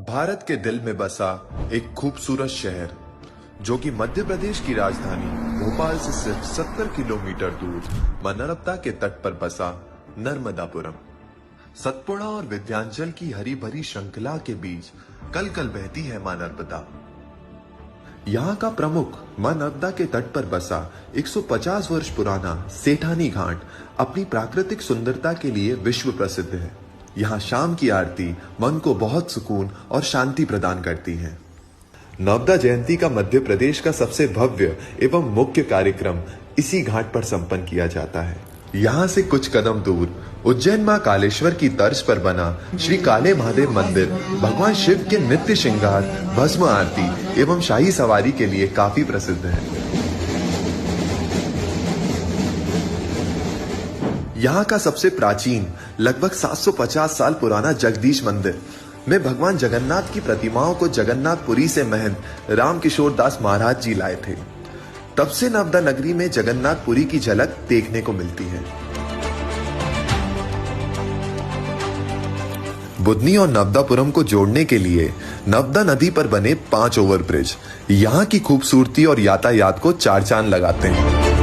भारत के दिल में बसा एक खूबसूरत शहर जो कि मध्य प्रदेश की राजधानी भोपाल से सिर्फ 70 किलोमीटर दूर मां नर्मदा के तट पर बसा नर्मदापुरम। सतपुड़ा और विंध्याचल की हरी भरी श्रृंखला के बीच कल कल बहती है मां नर्मदा। यहाँ का प्रमुख मां नर्मदा के तट पर बसा 150 वर्ष पुराना सेठानी घाट अपनी प्राकृतिक सुंदरता के लिए विश्व प्रसिद्ध है। यहाँ शाम की आरती मन को बहुत सुकून और शांति प्रदान करती है। नर्मदा जयंती का मध्य प्रदेश का सबसे भव्य एवं मुख्य कार्यक्रम इसी घाट पर संपन्न किया जाता है। यहाँ से कुछ कदम दूर उज्जैन मां कालेश्वर की तर्ज पर बना श्री काले महादेव मंदिर भगवान शिव के नित्य श्रृंगार, भस्म आरती एवं शाही सवारी के लिए काफी प्रसिद्ध है। यहाँ का सबसे प्राचीन लगभग 750 साल पुराना जगदीश मंदिर में भगवान जगन्नाथ की प्रतिमाओं को जगन्नाथपुरी से महंत रामकिशोर दास महाराज जी लाए थे। तब से नर्मदा नगरी में जगन्नाथपुरी की झलक देखने को मिलती है। बुधनी और नर्मदापुरम को जोड़ने के लिए नर्मदा नदी पर बने 5 ओवरब्रिज यहाँ की खूबसूरती और यातायात को चार चांद लगाते हैं।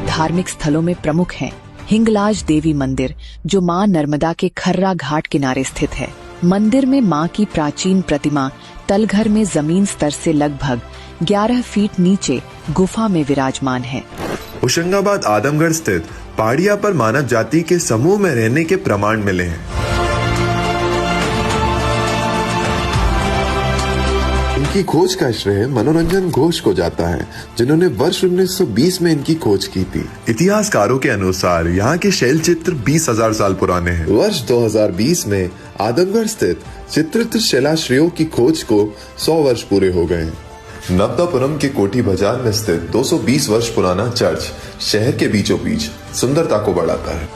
धार्मिक स्थलों में प्रमुख हैं हिंगलाज देवी मंदिर, जो मां नर्मदा के खर्रा घाट किनारे स्थित है। मंदिर में मां की प्राचीन प्रतिमा तलघर में जमीन स्तर से लगभग 11 फीट नीचे गुफा में विराजमान है। होशंगाबाद आदमगढ़ स्थित पहाड़िया पर मानव जाति के समूह में रहने के प्रमाण मिले हैं। इनकी खोज का श्रेय मनोरंजन घोष को जाता है, जिन्होंने वर्ष 1920 में इनकी खोज की थी। इतिहासकारों के अनुसार यहाँ के शैल चित्र 20,000 साल पुराने हैं। वर्ष 2020 में आदमगढ़ स्थित चित्रित शिलाश्रयों की खोज को 100 वर्ष पूरे हो गए हैं। नर्मदापुरम के कोठी बाजार में स्थित 220 वर्ष पुराना चर्च शहर के बीचों बीच सुंदरता को बढ़ाता है।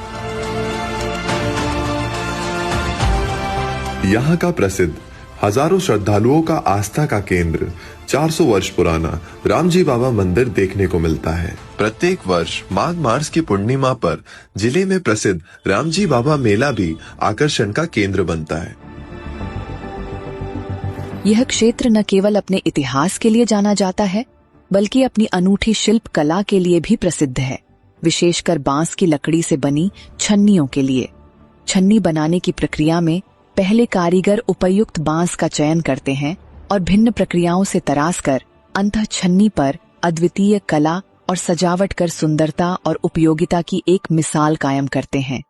यहाँ का प्रसिद्ध हजारों श्रद्धालुओं का आस्था का केंद्र 400 वर्ष पुराना रामजी बाबा मंदिर देखने को मिलता है। प्रत्येक वर्ष माघ मास की पूर्णिमा पर जिले में प्रसिद्ध रामजी बाबा मेला भी आकर्षण का केंद्र बनता है। यह क्षेत्र न केवल अपने इतिहास के लिए जाना जाता है, बल्कि अपनी अनूठी शिल्प कला के लिए भी प्रसिद्ध है, विशेषकर बांस की लकड़ी से बनी छन्नियों के लिए। छन्नी बनाने की प्रक्रिया में पहले कारीगर उपयुक्त बांस का चयन करते हैं और भिन्न प्रक्रियाओं से तराश कर अंततः छन्नी पर अद्वितीय कला और सजावट कर सुंदरता और उपयोगिता की एक मिसाल कायम करते हैं।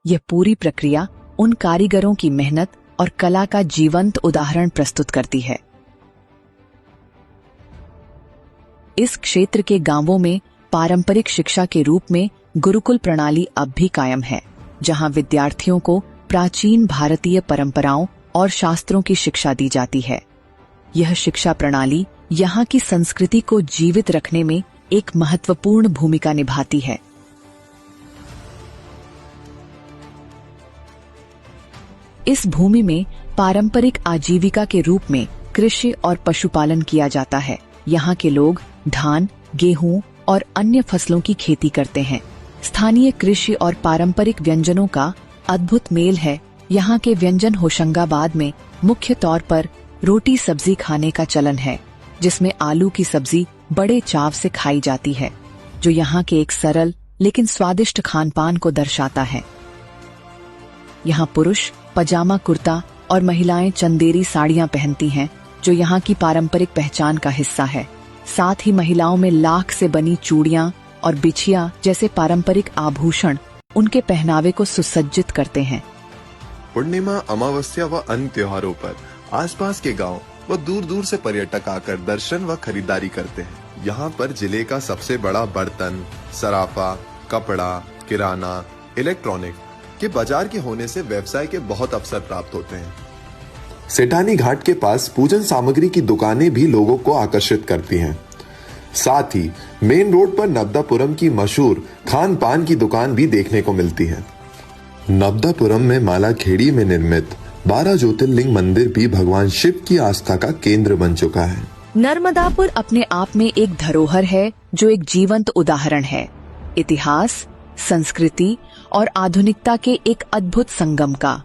यह पूरी प्रक्रिया उन कारीगरों की मेहनत और कला का जीवंत उदाहरण प्रस्तुत करती है। इस क्षेत्र के गांवों में पारंपरिक शिक्षा के रूप में गुरुकुल प्रणाली अब भी कायम है, जहां विद्यार्थियों को प्राचीन भारतीय परंपराओं और शास्त्रों की शिक्षा दी जाती है। यह शिक्षा प्रणाली यहाँ की संस्कृति को जीवित रखने में एक महत्वपूर्ण भूमिका निभाती है। इस भूमि में पारंपरिक आजीविका के रूप में कृषि और पशुपालन किया जाता है। यहाँ के लोग धान, गेहूं और अन्य फसलों की खेती करते हैं। स्थानीय कृषि और पारंपरिक व्यंजनों का अद्भुत मेल है। यहाँ के व्यंजन होशंगाबाद में मुख्य तौर पर रोटी सब्जी खाने का चलन है, जिसमें आलू की सब्जी बड़े चाव से खाई जाती है, जो यहाँ के एक सरल लेकिन स्वादिष्ट खानपान को दर्शाता है। यहाँ पुरुष पजामा कुर्ता और महिलाएं चंदेरी साड़ियां पहनती हैं, जो यहाँ की पारंपरिक पहचान का हिस्सा है। साथ ही महिलाओं में लाख से बनी चूड़ियां और बिछिया जैसे पारंपरिक आभूषण उनके पहनावे को सुसज्जित करते हैं। पूर्णिमा, अमावस्या व अन्य त्योहारों पर आसपास के गांव व दूर दूर से पर्यटक आकर दर्शन व खरीदारी करते हैं। यहाँ पर जिले का सबसे बड़ा बर्तन, सराफा, कपड़ा, किराना, इलेक्ट्रॉनिक के बाजार के होने से व्यवसाय के बहुत अवसर प्राप्त होते हैं। सेठानी घाट के पास पूजन सामग्री की दुकानें भी लोगों को आकर्षित करती हैं। साथ ही मेन रोड पर नर्मदापुरम की मशहूर खान पान की दुकान भी देखने को मिलती है। नर्मदापुरम में मालाखेड़ी में निर्मित 12 ज्योतिर्लिंग मंदिर भी भगवान शिव की आस्था का केंद्र बन चुका है। नर्मदापुर अपने आप में एक धरोहर है, जो एक जीवंत उदाहरण है इतिहास, संस्कृति और आधुनिकता के एक अद्भुत संगम का।